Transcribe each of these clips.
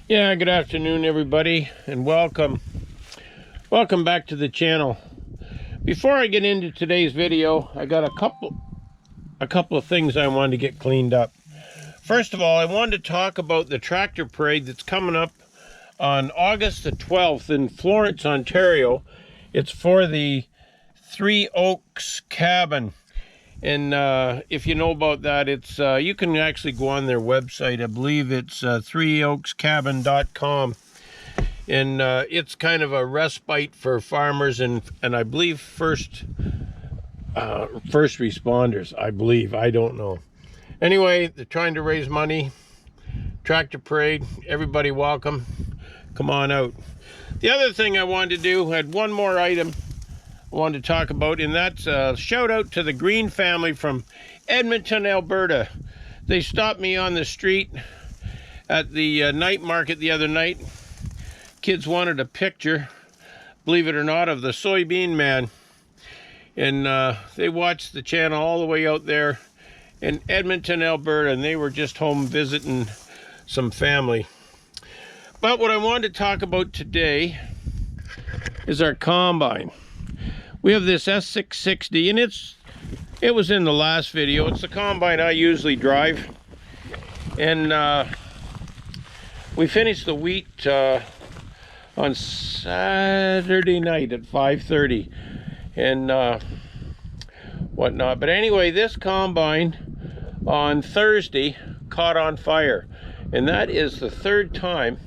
Yeah, good afternoon everybody, and welcome back to the channel. Before I get into today's video, I got a couple of things I wanted to get cleaned up. First of all, I wanted to talk about the tractor parade that's coming up on August the 12th in Florence, Ontario. It's for the Three Oaks Cabin. And if you know about that, it's you can actually go on their website. I believe it's threeoakscabin.com. And it's kind of a respite for farmers and I believe first responders. I don't know. Anyway, they're trying to raise money. Tractor parade, everybody welcome. Come on out. The other thing I wanted to do, had one more item I wanted to talk about, and that's a shout out to the Green family from Edmonton, Alberta. They stopped me on the street at the night market the other night. Kids wanted a picture, believe it or not, of the soybean man. And they watched the channel all the way out there in Edmonton, Alberta, and they were just home visiting some family. But what I wanted to talk about today is our combine. We have this S660, and it was in the last video. It's the combine I usually drive. And we finished the wheat on Saturday night at 5:30 and whatnot. But anyway, this combine on Thursday caught on fire, and that is the third time.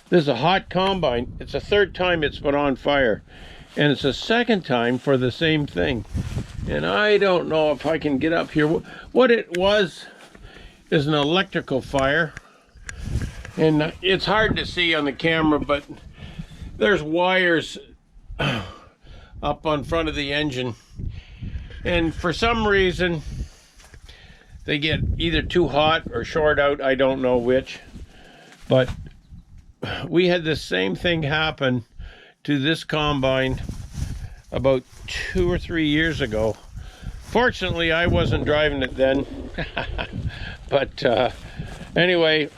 This is a hot combine. It's the third time it's been on fire, and it's the second time for the same thing. And I don't know if I can get up here. What it was is an electrical fire, and it's hard to see on the camera, but there's wires up on front of the engine, and for some reason they get either too hot or short out. I don't know which, but we had the same thing happen to this combine about 2 or 3 years ago. Fortunately, I wasn't driving it then. But anyway,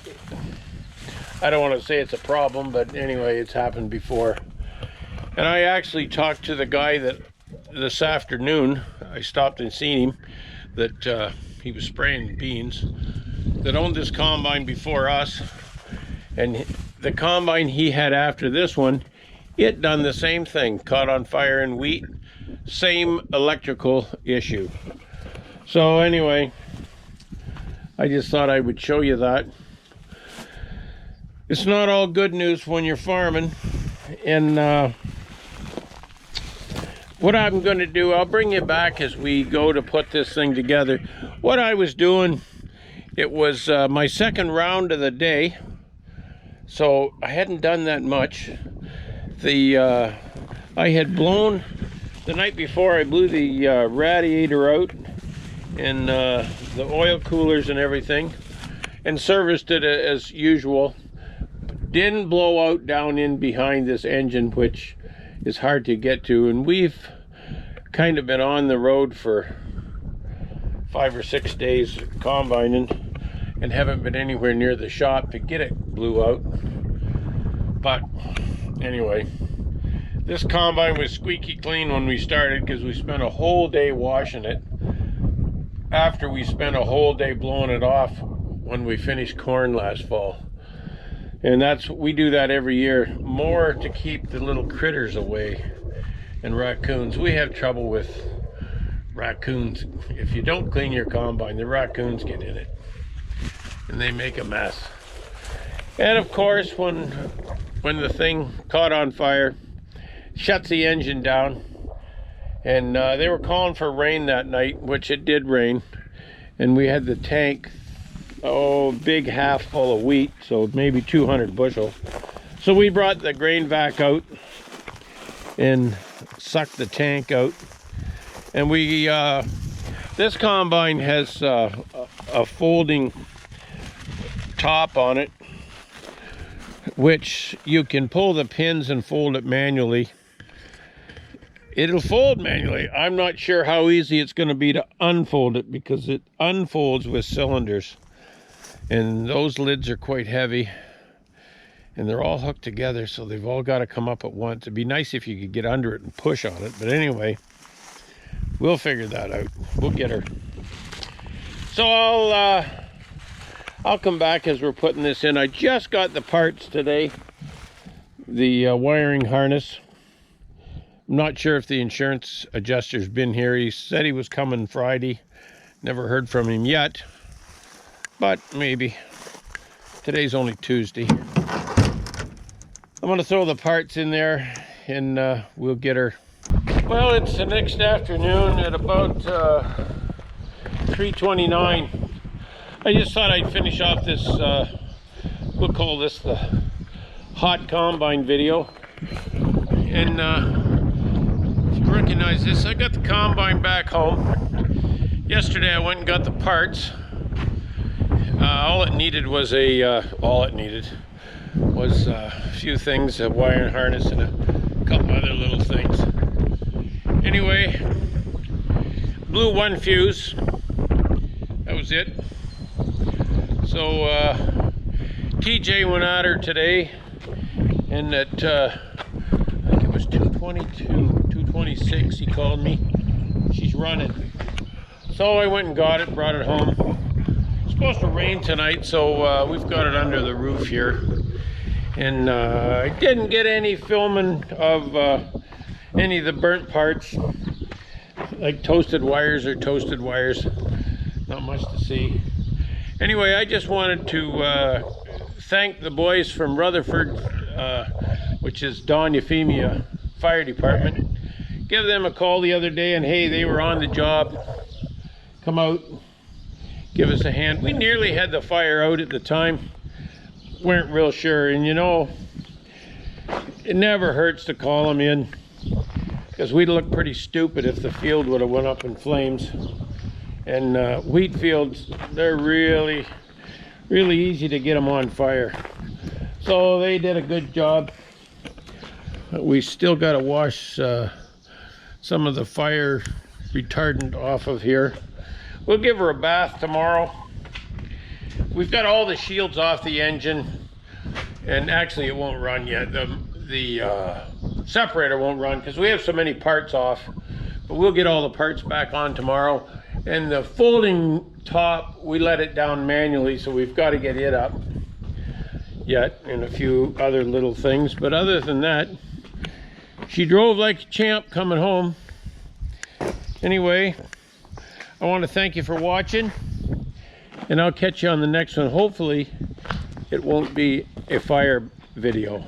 I don't want to say it's a problem, but anyway, it's happened before. And I actually talked to the guy that this afternoon, I stopped and seen him, that he was spraying beans, that owned this combine before us. And the combine he had after this one, it done the same thing, caught on fire in wheat, same electrical issue. So anyway, I just thought I would show you that. It's not all good news when you're farming. And what I'm going to do, I'll bring you back as we go to put this thing together. What I was doing, it was my second round of the day, so I hadn't done that much. I had blown, the night before I blew the radiator out and the oil coolers and everything, and serviced it as usual. Didn't blow out down in behind this engine, which is hard to get to, and we've kind of been on the road for 5 or 6 days combining and haven't been anywhere near the shop to get it blew out. But anyway, this combine was squeaky clean when we started because we spent a whole day washing it after we spent a whole day blowing it off when we finished corn last fall. And we do that every year, more to keep the little critters away and raccoons. We have trouble with raccoons. If you don't clean your combine, the raccoons get in it and they make a mess. And of course, when the thing caught on fire, shuts the engine down, and they were calling for rain that night, which it did rain, and we had the tank, big half full of wheat, so maybe 200 bushel. So we brought the grain vac out and sucked the tank out, and this combine has a folding top on it, which you can pull the pins and fold it manually. It'll fold manually. I'm not sure how easy it's going to be to unfold it, because it unfolds with cylinders, and those lids are quite heavy. and they're all hooked together, so they've all got to come up at once. It'd be nice if you could get under it and push on it, but anyway, we'll figure that out. We'll get her. So I'll come back as we're putting this in. I just got the parts today, the wiring harness. I'm not sure if the insurance adjuster's been here. He said he was coming Friday. Never heard from him yet, but maybe. Today's only Tuesday. I'm gonna throw the parts in there and we'll get her. Well, it's the next afternoon at about 3:29. I just thought I'd finish off this, we'll call this the hot combine video. And if you recognize this, I got the combine back home. Yesterday I went and got the parts. All it needed was a few things, a wiring harness and a couple other little things. Anyway, blew one fuse. That was it. So TJ went at her today, and at I think it was 2:22, 2:26, he called me. She's running. So I went and got it, brought it home. It's supposed to rain tonight, so we've got it under the roof here. And I didn't get any filming of any of the burnt parts, like toasted wires. Not much to see. Anyway, I just wanted to thank the boys from Rutherford, which is Don Euphemia Fire Department. Give them a call the other day, and hey, they were on the job. Come out, give us a hand. We nearly had the fire out at the time. Weren't real sure, and you know, it never hurts to call them in, because we'd look pretty stupid if the field would have went up in flames. And wheat fields, they're really easy to get them on fire. So they did a good job. We still got to wash some of the fire retardant off of here. We'll give her a bath tomorrow. We've got all the shields off the engine, and actually it won't run yet. The separator won't run because we have so many parts off, but we'll get all the parts back on tomorrow. And the folding top, we let it down manually, so we've got to get it up yet, and a few other little things. But other than that, she drove like a champ coming home. Anyway, I want to thank you for watching, and I'll catch you on the next one. Hopefully it won't be a fire video.